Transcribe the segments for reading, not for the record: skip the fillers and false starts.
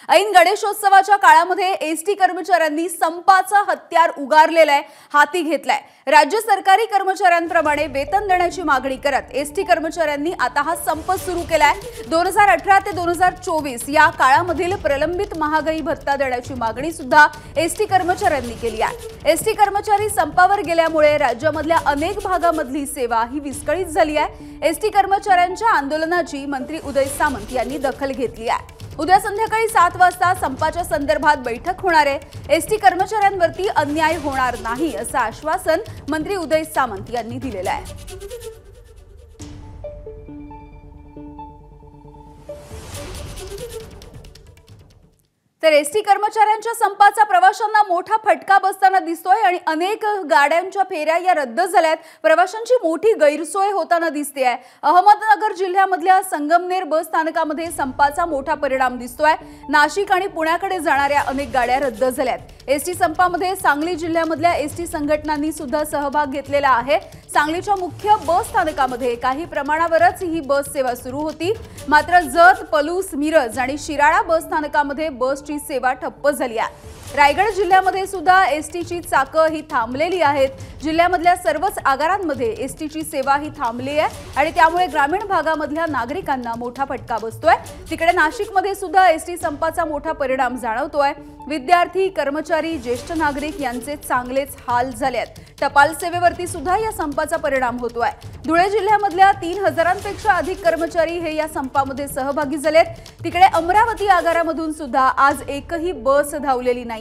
ऐन गणेशोत्सवाच्या काळामध्ये एसटी कर्मचाऱ्यांनी संपाचा हत्यार उगारलेला आहे, हाती घेतलाय। राज्य सरकारी कर्मचाऱ्यांप्रमाणे वेतन देण्याची मागणी करत एसटी कर्मचाऱ्यांनी आता हा संप सुरू केलाय। 2018 ते 2024 या काळामधील प्रलंबित महागाई भत्ता देण्याची मागणी सुद्धा एसटी कर्मचाऱ्यांनी केली आहे। एसटी कर्मचारी संपावर गेल्यामुळे राज्यामधल्या अनेक भागामधली सेवा ही विस्कळीत झाली आहे। एसटी कर्मचाऱ्यांच्या आंदोलनाची मंत्री उदय सामंत यांनी दखल घेतली आहे। उद्या संध्याकाळी 7 वाजता संपाच्या संदर्भात बैठक होणार आहे। एसटी कर्मचाऱ्यांवरती अन्याय होणार नाही असं आश्वासन मंत्री उदय सामंत यांनी दिलेलं आहे। तर एसटी कर्मचाऱ्यांच्या संपाचा प्रवाशांना मोठा फटका बसताना दिसतोय आणि अनेक गाड्यांच्या फेऱ्या या रद्द झाल्यात। प्रवाशांची मोठी गैरसोय होताना दिसते आहे। अहमदनगर जिल्ह्यामधल्या संगमनेर बस स्थानकामध्ये संपाचा मोठा परिणाम दिसतोय। नाशिक आणि पुण्याकडे जाणाऱ्या अनेक गाड्या रद्द झाल्यात। एसटी संपामध्ये सांगली जिल्ह्यामधल्या एसटी संघटनांनी सुद्धा सहभाग घेतलेला आहे। सांगलीच्या मुख्य बस स्थानकामध्ये काही प्रमाणावरच ही बस सेवा सुरू होती, मात्र जत, पलूस, मिरज आणि शिराळा बस स्थानकामध्ये बसची सेवा ठप्प झाली आहे। रायगड जिल्ह्यामध्ये सुद्धा एसटीची चाकं ही थांबलेली आहेत। जिल्ह्यामधल्या सर्वच आगारांमध्ये एसटीची सेवा ही थांबली आहे आणि त्यामुळे ग्रामीण भागामधल्या नागरिकांना मोठा फटका बसतोय। तिकडे नाशिकमध्ये सुद्धा एसटी संपाचा मोठा परिणाम जाणवतोय। विद्यार्थी, कर्मचारी, ज्येष्ठ नागरिक यांचे चांगलेच हाल झालेत। टपाल सेवेवरती सुद्धा या संपाचा परिणाम होतोय। धुळे जिल्ह्यामधल्या 3000पेक्षा अधिक कर्मचारी हे या संपामध्ये सहभागी झालेत। तिकडे अमरावती आगारामधून सुद्धा आज एकही बस धावलेली नाहीये।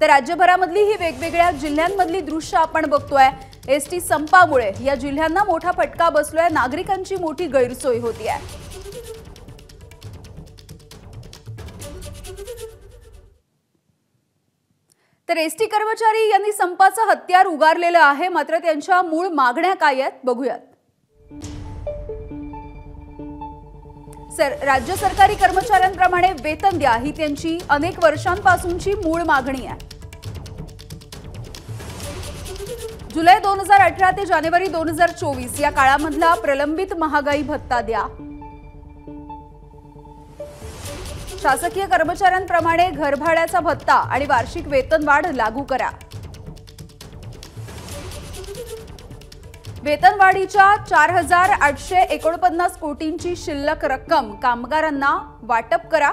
तर राज्यभरामधली ही वेगवेगळ्या जिल्ह्यांमधली दृश्य आपण बघतोय। एसटी संपामुळे या जिल्ह्यांना मोठा फटका बसलोय, नागरिकांची मोठी गैरसोय होतीये। तर एसटी कर्मचारी यांनी संपाचं हत्यार उगारलेलं आहे, मात्र त्यांच्या मूळ मागण्या काय आहेत बघूयात। राज्य सरकारी कर्मचाऱ्यांप्रमाणे वेतन द्या ही त्यांची अनेक वर्षांपासूनची मूळ मागणी आहे। जुलै 2018 ते जानेवारी 2024 या काळामधला प्रलंबित महागाई भत्ता द्या। शासकीय कर्मचाऱ्यांप्रमाणे घरभाड्याचा भत्ता आणि वार्षिक वेतनवाढ लागू करा। वेतनवाढीच्या 4849 कोटींची शिल्लक रक्कम कामगारांना वाटप करा।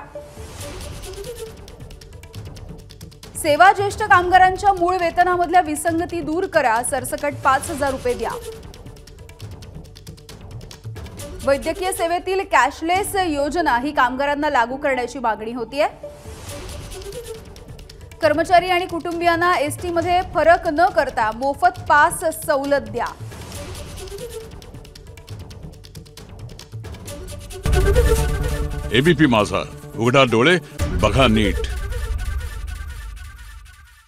सेवा ज्येष्ठ कामगारांच्या मूळ वेतनामधल्या विसंगती दूर करा, सरसकट 5000 रुपये द्या। वैद्यकीय सेवेतील कॅशलेस योजना ही कामगारांना लागू करण्याची मागणी होतीये। कर्मचारी आणि कुटुंबियांना एसटी मध्ये फरक न करता मोफत पास सवलत द्या। एबीपी माझा, उघडा डोळे बघा नीट।